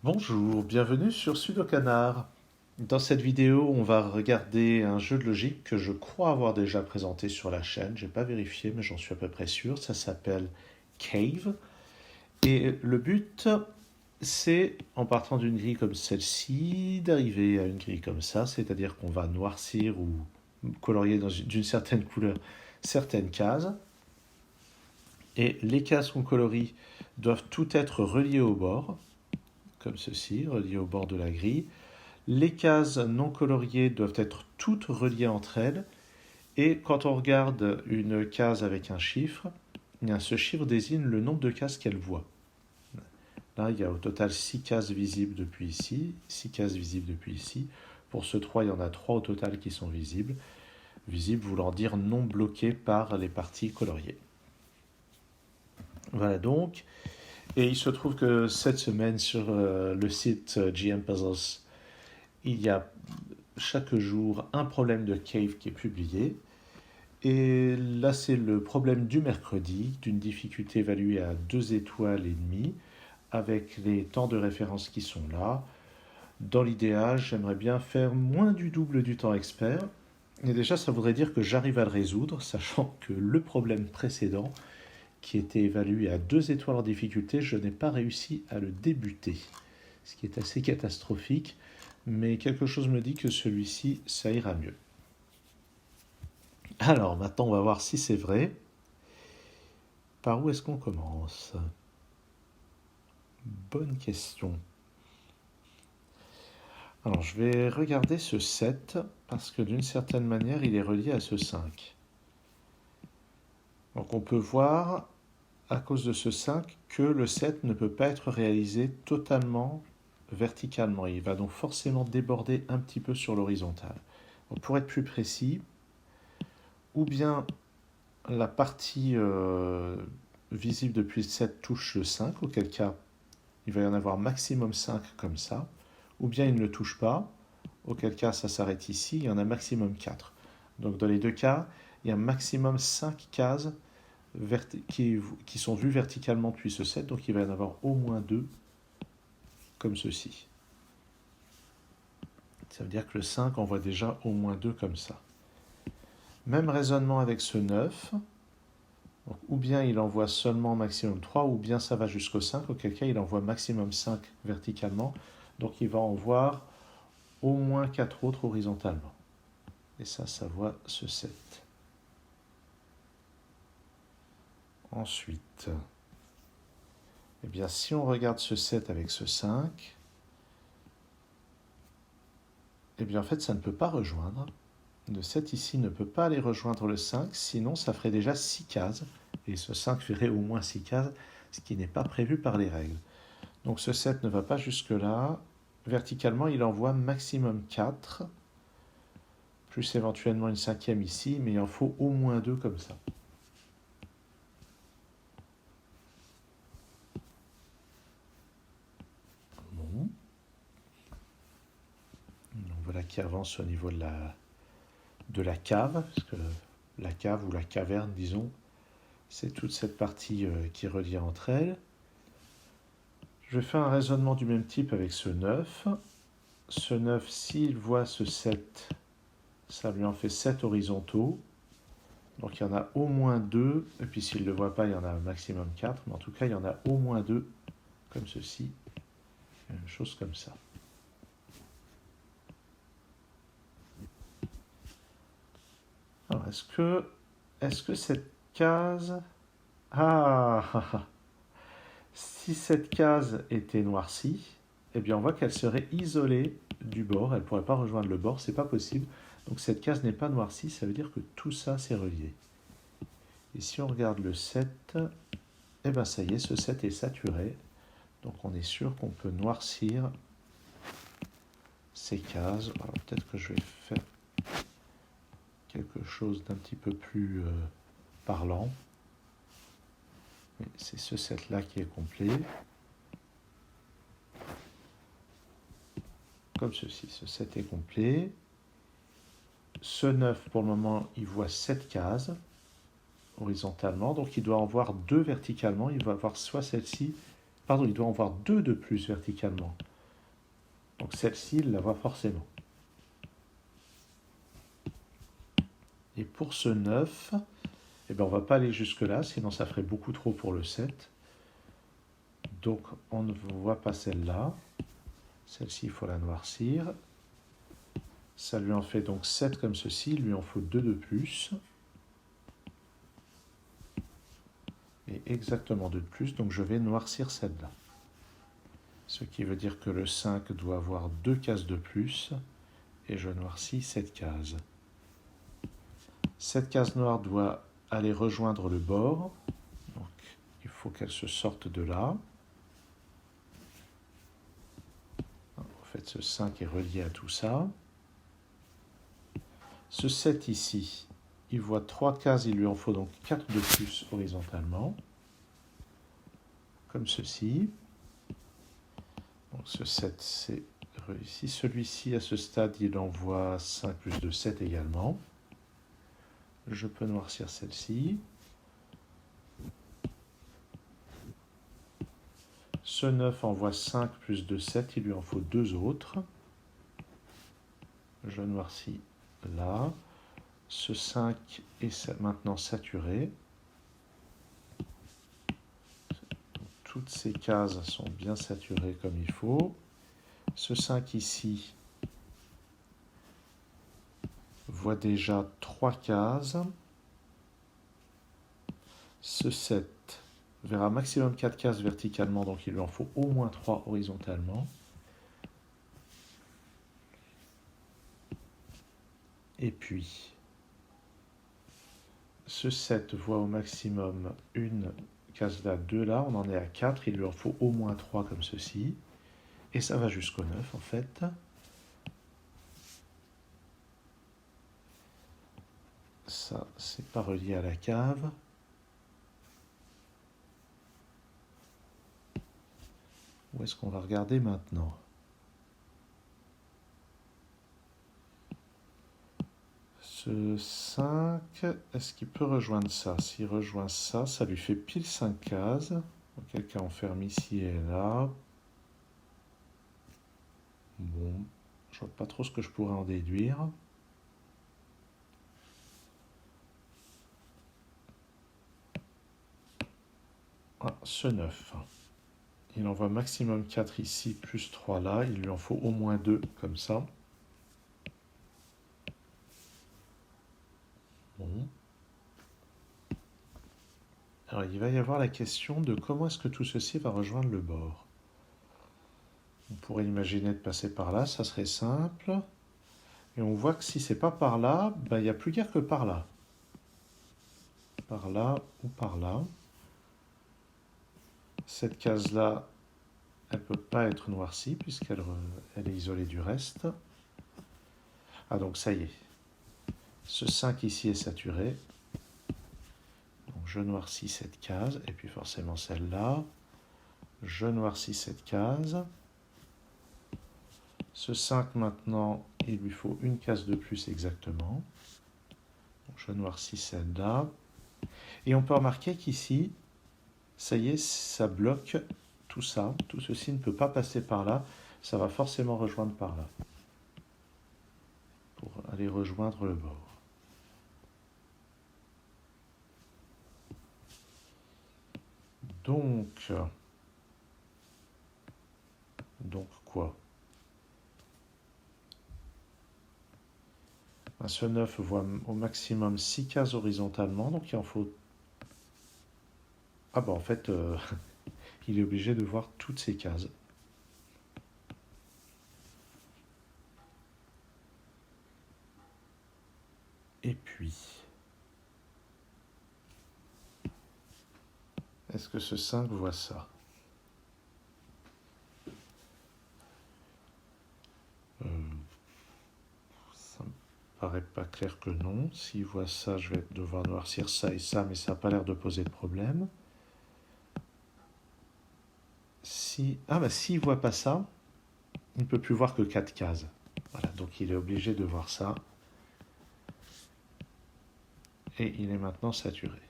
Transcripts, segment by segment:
Bonjour, bienvenue sur Sudokanar. Dans cette vidéo, on va regarder un jeu de logique que je crois avoir déjà présenté sur la chaîne. J'ai pas vérifié, mais j'en suis à peu près sûr. Ça s'appelle Cave. Et le but, c'est, en partant d'une grille comme celle-ci, d'arriver à une grille comme ça, c'est-à-dire qu'on va noircir ou colorier d'une certaine couleur certaines cases. Et les cases qu'on colorie doivent toutes être reliées au bord, comme ceci, reliées au bord de la grille. Les cases non coloriées doivent être toutes reliées entre elles. Et quand on regarde une case avec un chiffre, ce chiffre désigne le nombre de cases qu'elle voit. Là, il y a au total 6 cases visibles depuis ici, 6 cases visibles depuis ici. Pour ce 3, il y en a 3 au total qui sont visibles. Visibles voulant dire non bloquées par les parties coloriées. Voilà donc. Et il se trouve que cette semaine, sur le site GM Puzzles, il y a chaque jour un problème de Cave qui est publié. Et là, c'est le problème du mercredi, d'une difficulté évaluée à 2 étoiles et demie, avec les temps de référence qui sont là. Dans l'idéal, j'aimerais bien faire moins du double du temps expert. Et déjà, ça voudrait dire que j'arrive à le résoudre, sachant que le problème précédent, qui était évalué à 2 étoiles en difficulté, je n'ai pas réussi à le débuter. Ce qui est assez catastrophique, mais quelque chose me dit que celui-ci, ça ira mieux. Alors, maintenant, on va voir si c'est vrai. Par où est-ce qu'on commence? Bonne question. Alors, je vais regarder ce 7, parce que d'une certaine manière, il est relié à ce 5. Donc, on peut voir, à cause de ce 5, que le 7 ne peut pas être réalisé totalement verticalement. Il va donc forcément déborder un petit peu sur l'horizontale. Pour être plus précis, ou bien la partie visible depuis le 7 touche le 5, auquel cas il va y en avoir maximum 5 comme ça, ou bien il ne le touche pas, auquel cas ça s'arrête ici, il y en a maximum 4. Donc dans les deux cas, il y a maximum 5 cases qui sont vues verticalement depuis ce 7, donc il va y en avoir au moins 2 comme ceci. Ça veut dire que le 5 en voit déjà au moins 2 comme ça. Même raisonnement avec ce 9. Donc, ou bien il envoie seulement maximum 3, ou bien ça va jusqu'au 5, auquel cas il envoie maximum 5 verticalement. Donc il va en voir au moins 4 autres horizontalement. Et ça voit ce 7. Ensuite, eh bien, si on regarde ce 7 avec ce 5, eh bien en fait ça ne peut pas rejoindre. Le 7 ici ne peut pas aller rejoindre le 5, sinon ça ferait déjà 6 cases. Et ce 5 ferait au moins 6 cases, ce qui n'est pas prévu par les règles. Donc ce 7 ne va pas jusque-là. Verticalement, il envoie maximum 4, plus éventuellement une cinquième ici, mais il en faut au moins 2 comme ça. Bon. Donc voilà qui avance au niveau de la cave, parce que la cave ou la caverne, disons, c'est toute cette partie qui est reliée entre elles. Je vais faire un raisonnement du même type avec ce 9. Ce 9, s'il voit ce 7, ça lui en fait 7 horizontaux. Donc il y en a au moins 2, et puis s'il ne le voit pas, il y en a un maximum 4, mais en tout cas, il y en a au moins 2, comme ceci, une chose comme ça. Alors, est-ce que cette case... Ah Si cette case était noircie, eh bien on voit qu'elle serait isolée du bord, elle ne pourrait pas rejoindre le bord, c'est pas possible. Donc cette case n'est pas noircie, ça veut dire que tout ça c'est relié. Et si on regarde le 7, eh bien ça y est, ce 7 est saturé. Donc on est sûr qu'on peut noircir ces cases. Alors peut-être que je vais faire quelque chose d'un petit peu plus parlant. C'est ce 7 là qui est complet. Comme ceci, ce 7 est complet. Ce 9, pour le moment, il voit 7 cases horizontalement, donc il doit en voir 2 verticalement. Il va avoir soit celle-ci, pardon, il doit en voir 2 de plus verticalement. Donc celle-ci, il la voit forcément. Et pour ce 9, eh ben, on ne va pas aller jusque-là, sinon ça ferait beaucoup trop pour le 7. Donc on ne voit pas celle-là. Celle-ci, il faut la noircir. Ça lui en fait donc 7 comme ceci, il lui en faut 2 de plus. Et exactement 2 de plus, donc je vais noircir celle-là. Ce qui veut dire que le 5 doit avoir 2 cases de plus, et je noircis cette case. Cette case noire doit aller rejoindre le bord, donc il faut qu'elle se sorte de là. En fait, ce 5 est relié à tout ça. Ce 7 ici, il voit 3 cases, il lui en faut donc 4 de plus horizontalement, comme ceci. Donc ce 7, c'est réussi. Celui-ci, à ce stade, il envoie 5 plus 2, 7 également. Je peux noircir celle-ci. Ce 9 envoie 5 plus 2, 7, il lui en faut 2 autres. Je noircis là. Ce 5 est maintenant saturé. Toutes ces cases sont bien saturées comme il faut. Ce 5 ici voit déjà 3 cases. Ce 7 verra maximum 4 cases verticalement, donc il lui en faut au moins 3 horizontalement. Et puis, ce 7 voit au maximum une case là, 2 là, on en est à 4, il lui en faut au moins 3 comme ceci. Et ça va jusqu'au 9 en fait. Ça, c'est pas relié à la cave. Où est-ce qu'on va regarder maintenant? Ce 5, est-ce qu'il peut rejoindre ça? S'il rejoint ça, ça lui fait pile 5 cases. Auquel cas on ferme ici et là. Bon, je vois pas trop ce que je pourrais en déduire. Ah, ce 9. Il envoie maximum 4 ici, plus 3 là. Il lui en faut au moins 2 comme ça. Bon. Alors il va y avoir la question de comment est-ce que tout ceci va rejoindre le bord. On pourrait imaginer de passer par là, ça serait simple. Et on voit que si c'est pas par là, ben, il n'y a plus guère que par là. Par là ou par là. Cette case-là, elle ne peut pas être noircie puisqu'elle est isolée du reste. Ah donc ça y est. Ce 5 ici est saturé. Donc je noircis cette case et puis forcément celle-là. Je noircis cette case. Ce 5 maintenant, il lui faut une case de plus exactement. Donc je noircis celle-là. Et on peut remarquer qu'ici, ça y est, ça bloque tout ça. Tout ceci ne peut pas passer par là. Ça va forcément rejoindre par là. Pour aller rejoindre le bord. Donc quoi? Ce 9 voit au maximum 6 cases horizontalement, donc il en faut... Ah bah en fait, il est obligé de voir toutes ces cases. Et puis... Est-ce que ce 5 voit ça? Ça me paraît pas clair que non. S'il voit ça, je vais devoir noircir ça et ça, mais ça n'a pas l'air de poser de problème. Ah bah s'il ne voit pas ça, il ne peut plus voir que 4 cases. Voilà, donc il est obligé de voir ça. Et il est maintenant saturé.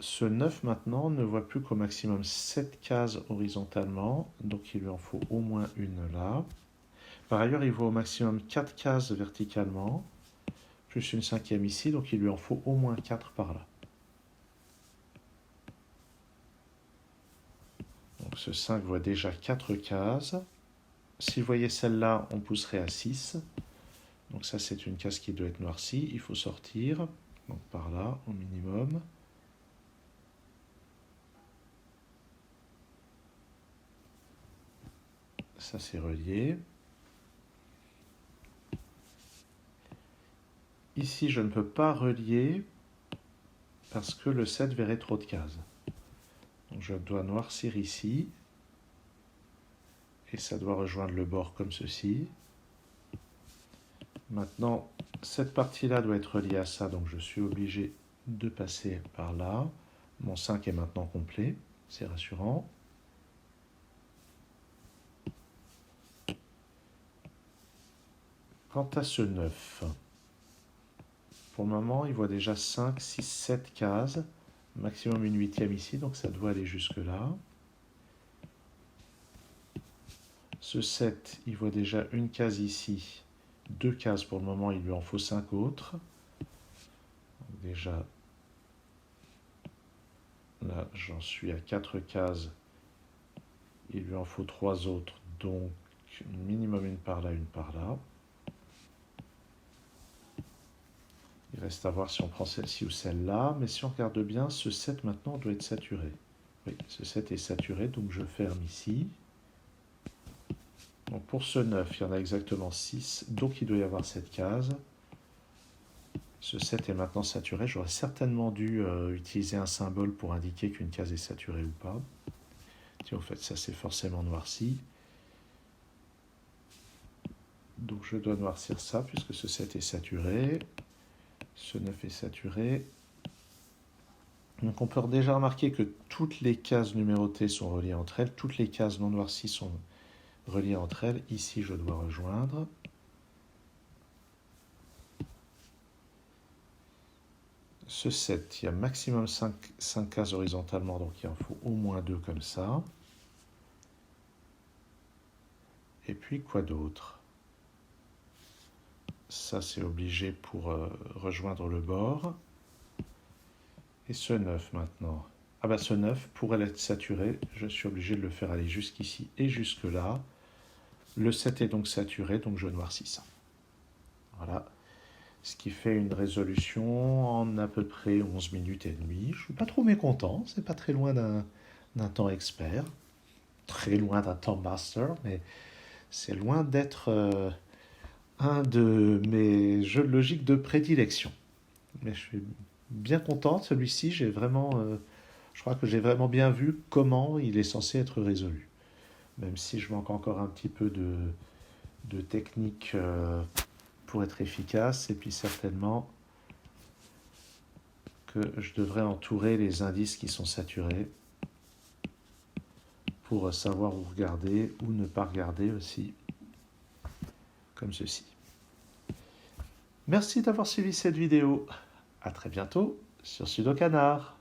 Ce 9 maintenant ne voit plus qu'au maximum 7 cases horizontalement, donc il lui en faut au moins une là. Par ailleurs, il voit au maximum 4 cases verticalement, plus une cinquième ici, donc il lui en faut au moins 4 par là. Donc ce 5 voit déjà 4 cases. Si vous voyez celle-là, on pousserait à 6. Donc ça, c'est une case qui doit être noircie. Il faut sortir, donc par là, au minimum. Ça, c'est relié. Ici, je ne peux pas relier parce que le 7 verrait trop de cases. Donc je dois noircir ici. Et ça doit rejoindre le bord comme ceci. Maintenant, cette partie-là doit être reliée à ça, donc je suis obligé de passer par là. Mon 5 est maintenant complet, c'est rassurant. Quant à ce 9, pour le moment, il voit déjà 5, 6, 7 cases, maximum une huitième ici, donc ça doit aller jusque là. Ce 7, il voit déjà une case ici, 2 cases pour le moment, il lui en faut 5 autres. Donc déjà, là, j'en suis à 4 cases, il lui en faut 3 autres, donc minimum une par là, une par là. Il reste à voir si on prend celle-ci ou celle-là, mais si on regarde bien, ce 7 maintenant doit être saturé. Oui, ce 7 est saturé, donc je ferme ici. Donc pour ce 9, il y en a exactement 6, donc il doit y avoir 7 cases. Ce 7 est maintenant saturé, j'aurais certainement dû utiliser un symbole pour indiquer qu'une case est saturée ou pas. Tiens, en fait, ça c'est forcément noirci. Donc je dois noircir ça, puisque ce 7 est saturé. Ce 9 est saturé. Donc on peut déjà remarquer que toutes les cases numérotées sont reliées entre elles, toutes les cases non noircies sont reliées entre elles. Ici, je dois rejoindre. Ce 7, il y a maximum 5 cases horizontalement, donc il en faut au moins 2 comme ça. Et puis quoi d'autre? Ça, c'est obligé pour rejoindre le bord. Et ce 9 maintenant. Ah bah ce 9, pour être saturé, je suis obligé de le faire aller jusqu'ici et jusque là. Le 7 est donc saturé, donc je noircis ça. Voilà. Ce qui fait une résolution en à peu près 11 minutes et demie. Je ne suis pas trop mécontent, c'est pas très loin d'un temps expert, très loin d'un temps master, mais c'est loin d'être un de mes jeux de logique de prédilection. Mais je suis bien content de celui-ci, je crois que j'ai vraiment bien vu comment il est censé être résolu. Même si je manque encore un petit peu de technique pour être efficace, et puis certainement que je devrais entourer les indices qui sont saturés pour savoir où regarder ou ne pas regarder aussi, comme ceci. Merci d'avoir suivi cette vidéo. À très bientôt sur Sudokanar.